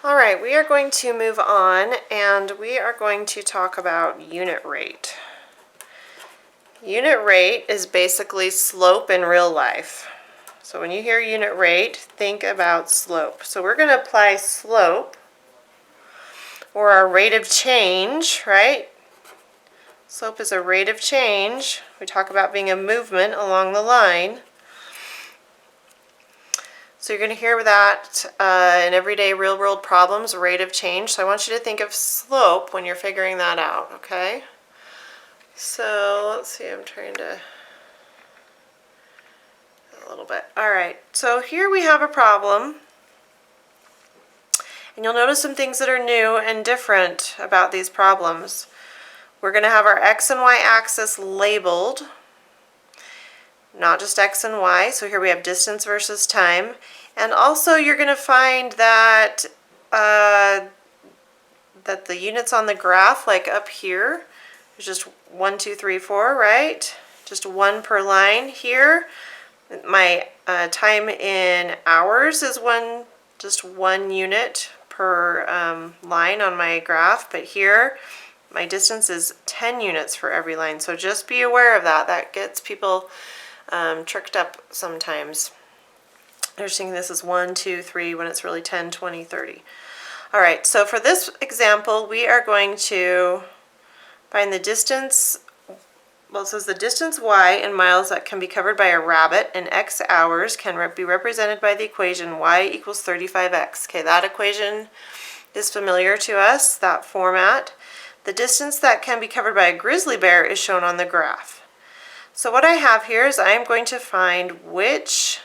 All right, we are going to move on and we are going to talk about unit rate. Unit rate is basically slope in real life. So when you hear unit rate, think about slope. So we're going to apply slope, or our rate of change, right? Slope is a rate of change. We talk about being a movement along the line. So you're going to hear that in everyday real-world problems, rate of change. So I want you to think of slope when you're figuring that out, okay? So let's see, I'm trying to a little bit. All right, so here we have a problem. And you'll notice some things that are new and different about these problems. We're going to have our x and y axis labeled, not just x and y. So here we have distance versus time. And also you're going to find that that the units on the graph, like up here, there's just 1, 2, 3, 4, right? Just one per line here. My time in hours is just one unit per line on my graph, but here my distance is 10 units for every line. So just be aware of that. That gets people tricked up sometimes. They're seeing this as 1, 2, 3 when it's really 10, 20, 30. All right, so for this example, we are going to find the distance. Well, it says the distance y in miles that can be covered by a rabbit in x hours can be represented by the equation y equals 35x. Okay, that equation is familiar to us, that format. The distance that can be covered by a grizzly bear is shown on the graph. So what I have here is I am going to find which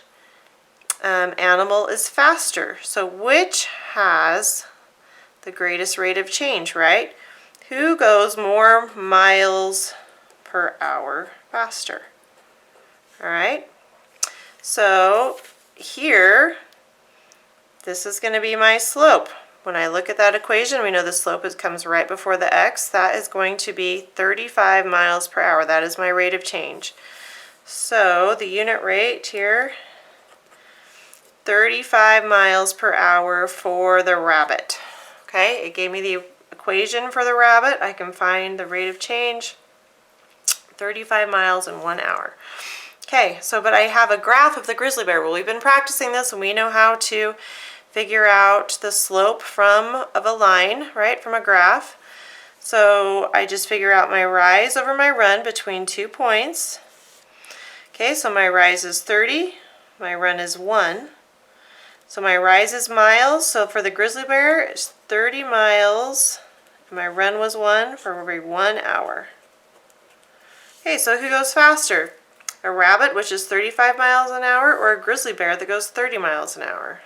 animal is faster. So which has the greatest rate of change, right? Who goes more miles per hour faster? All right. So here, this is going to be my slope. When I look at that equation, we know the slope comes right before the x. That is going to be 35 miles per hour. That is my rate of change. So the unit rate here, 35 miles per hour for the rabbit. Okay, it gave me the equation for the rabbit. I can find the rate of change, 35 miles in 1 hour. Okay, so but I have a graph of the grizzly bear. Well, we've been practicing this and we know how to figure out the slope of a line, right, from a graph. So I just figure out my rise over my run between 2 points. Okay, so my rise is 30, my run is 1. So my rise is miles, so for the grizzly bear, it's 30 miles, and my run was 1 for every 1 hour. Okay, so who goes faster? A rabbit, which is 35 miles an hour, or a grizzly bear that goes 30 miles an hour?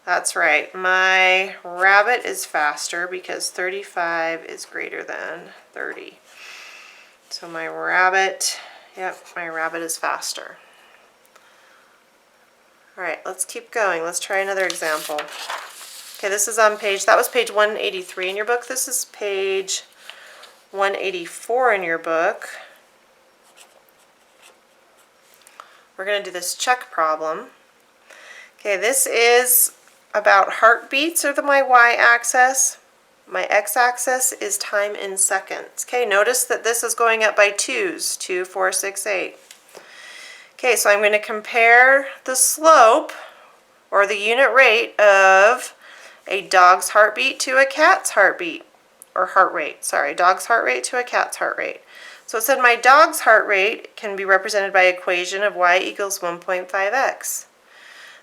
That's right, my rabbit is faster because 35 is greater than 30. So my rabbit is faster. All right, let's keep going. Let's try another example. Okay, this is on that was page 183 in your book. This is page 184 in your book. We're going to do this check problem. Okay, this is about heartbeats are my y-axis. My x-axis is time in seconds. Okay, notice that this is going up by 2s, 2, 4, 6, 8. Okay, so I'm going to compare the slope, or the unit rate, of a dog's heartbeat to a cat's heartbeat, or heart rate, sorry, dog's heart rate to a cat's heart rate. So it said my dog's heart rate can be represented by equation of y equals 1.5x.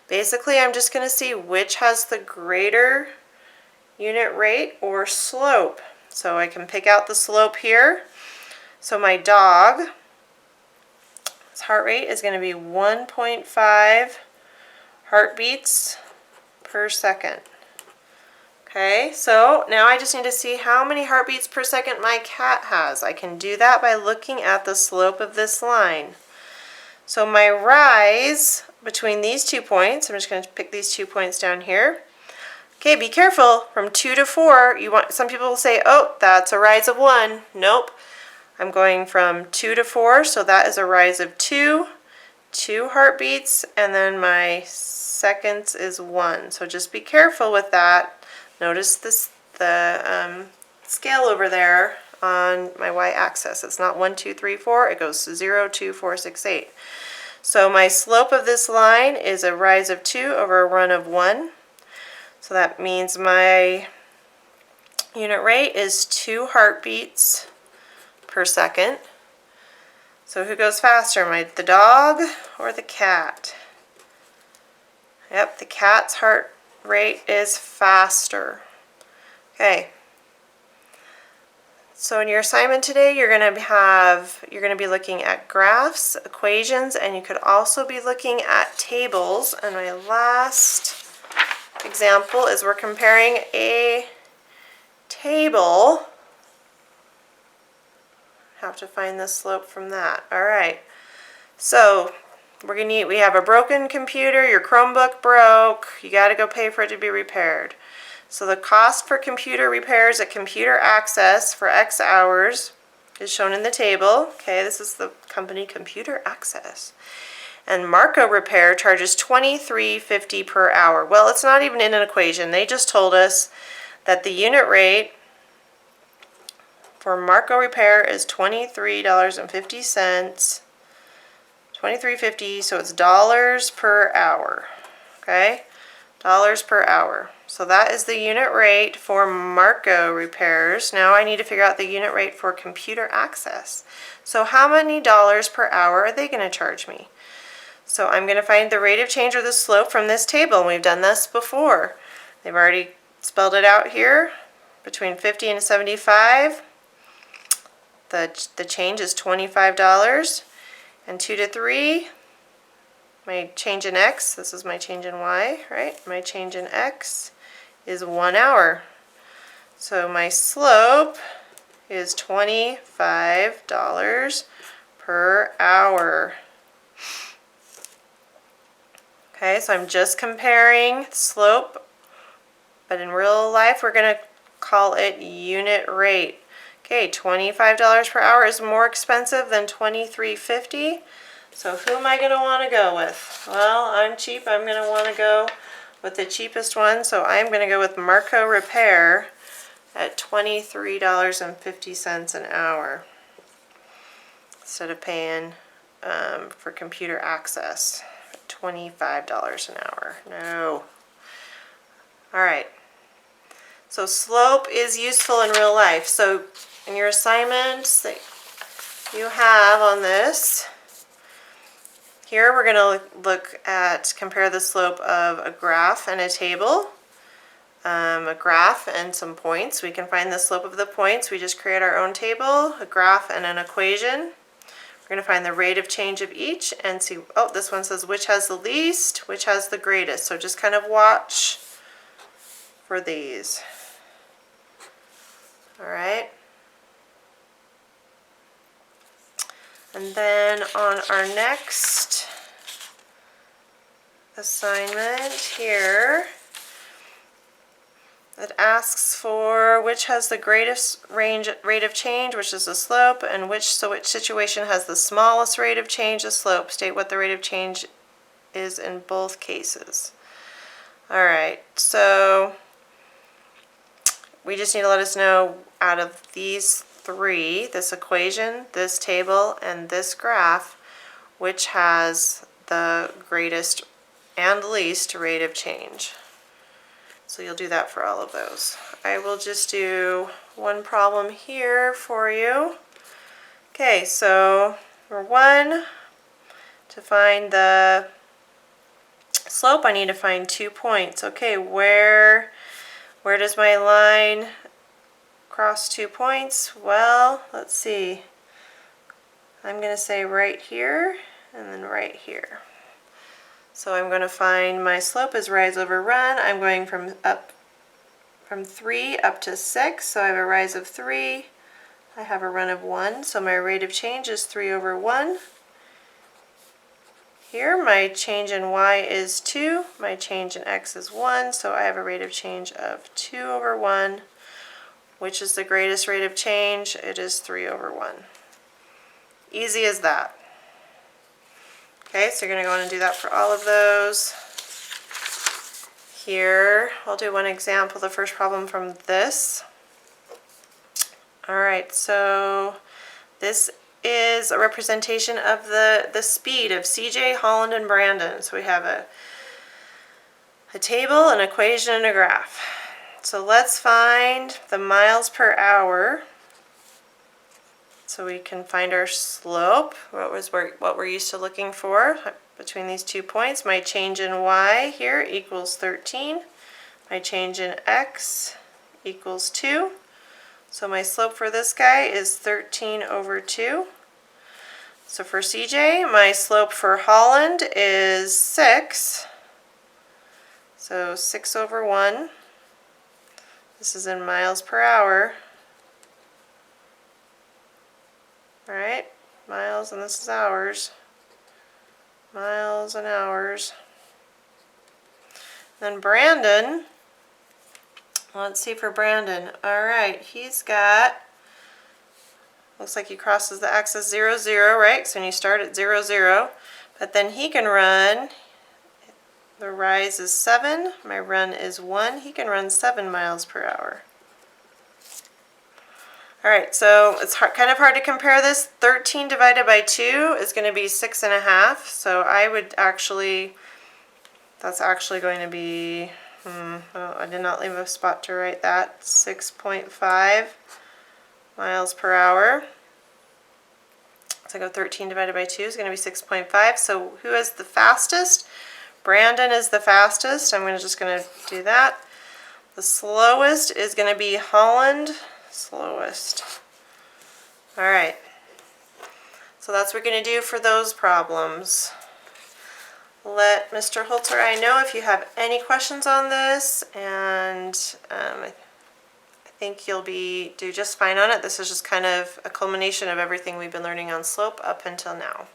Basically, I'm just going to see which has the greater unit rate or slope. So I can pick out the slope here. So my dog's heart rate is going to be 1.5 heartbeats per second. Okay, so now I just need to see how many heartbeats per second my cat has. I can do that by looking at the slope of this line. So my rise between these 2 points, I'm just going to pick these 2 points down here. Okay, be careful. From 2 to 4, some people will say, oh, that's a rise of 1. Nope. I'm going from 2 to 4, so that is a rise of 2. 2 heartbeats, and then my seconds is 1. So just be careful with that. Notice this, the scale over there on my y-axis. It's not 1, 2, 3, 4. It goes to 0, 2, 4, 6, 8. So my slope of this line is a rise of 2 over a run of 1. So that means my unit rate is 2 heartbeats per second. So who goes faster, the dog or the cat? Yep, the cat's heart rate is faster. Okay. So in your assignment today, you're going to be looking at graphs, equations, and you could also be looking at tables. And my last example is we're comparing a table. Have to find the slope from that. All right. So we have a broken computer. Your Chromebook broke. You got to go pay for it to be repaired. So the cost for computer repairs at Computer Access for X hours is shown in the table. Okay, this is the company Computer Access. And Marco Repair charges $23.50 per hour. Well, it's not even in an equation. They just told us that the unit rate for Marco Repair is $23.50. $23.50, so it's dollars per hour. Okay? Dollars per hour. So that is the unit rate for Marco Repairs. Now I need to figure out the unit rate for Computer Access. So how many dollars per hour are they going to charge me? So I'm going to find the rate of change or the slope from this table, and we've done this before. They've already spelled it out here. Between 50 and 75, the change is $25. And 2 to 3, my change in x, this is my change in y, right? My change in x is 1 hour. So my slope is $25 per hour. Okay, so I'm just comparing slope, but in real life we're going to call it unit rate. Okay, $25 per hour is more expensive than $23.50. So who am I going to want to go with? Well, I'm cheap. I'm going to want to go with the cheapest one. So I'm going to go with Marco Repair at $23.50 an hour instead of paying for Computer Access $25 an hour. No. All right. So slope is useful in real life. So in your assignments that you have on this, here we're going to compare the slope of a graph and a table. A graph and some points. We can find the slope of the points. We just create our own table, a graph and an equation. We're going to find the rate of change of each and see, oh, this one says which has the least, which has the greatest. So just kind of watch for these. All right. And then on our next assignment here, it asks for which has the greatest rate of change, which is the slope, and which situation has the smallest rate of change, the slope. State what the rate of change is in both cases. All right, so we just need to let us know out of these three, this equation, this table, and this graph, which has the greatest and least rate of change. So you'll do that for all of those. I will just do one problem here for you. Okay, so for 1, to find the slope, I need to find 2 points. Okay, where does my line cross 2 points? Well, let's see. I'm going to say right here and then right here. So I'm going to find my slope is rise over run. I'm going from 3 up to 6, so I have a rise of 3. I have a run of 1, so my rate of change is 3 over 1. Here my change in y is 2, my change in x is 1, so I have a rate of change of 2 over 1. Which is the greatest rate of change? It is 3 over 1. Easy as that. Okay, so you're going to go in and do that for all of those. Here, I'll do one example, the first problem from this. All right, so this is a representation of the speed of CJ, Holland, and Brandon. So we have a table, an equation, and a graph. So let's find the miles per hour. So we can find our slope, what we're used to looking for between these 2 points. My change in y here equals 13. My change in x equals 2. So my slope for this guy is 13 over 2. So for CJ, my slope for Holland is 6. So 6 over 1. This is in miles per hour. All right, miles, and this is hours. Miles and hours. Then Brandon, let's see for Brandon. All right, he's got, looks like he crosses the axis 0, 0, right? So when you start at 0, 0, but then he can run, the rise is 7, my run is 1. He can run 7 miles per hour. All right, so it's kind of hard to compare this. 13 divided by 2 is going to be 6.5. So I would actually, that's actually going to be, oh, I did not leave a spot to write that, 6.5 miles per hour. So I go 13 divided by 2 is going to be 6.5. So who is the fastest? Brandon is the fastest. I'm just going to do that. The slowest is going to be Holland. Slowest. All right. So that's what we're going to do for those problems. Let Mr. Holter I know if you have any questions on this, and I think you'll do just fine on it. This is just kind of a culmination of everything we've been learning on slope up until now.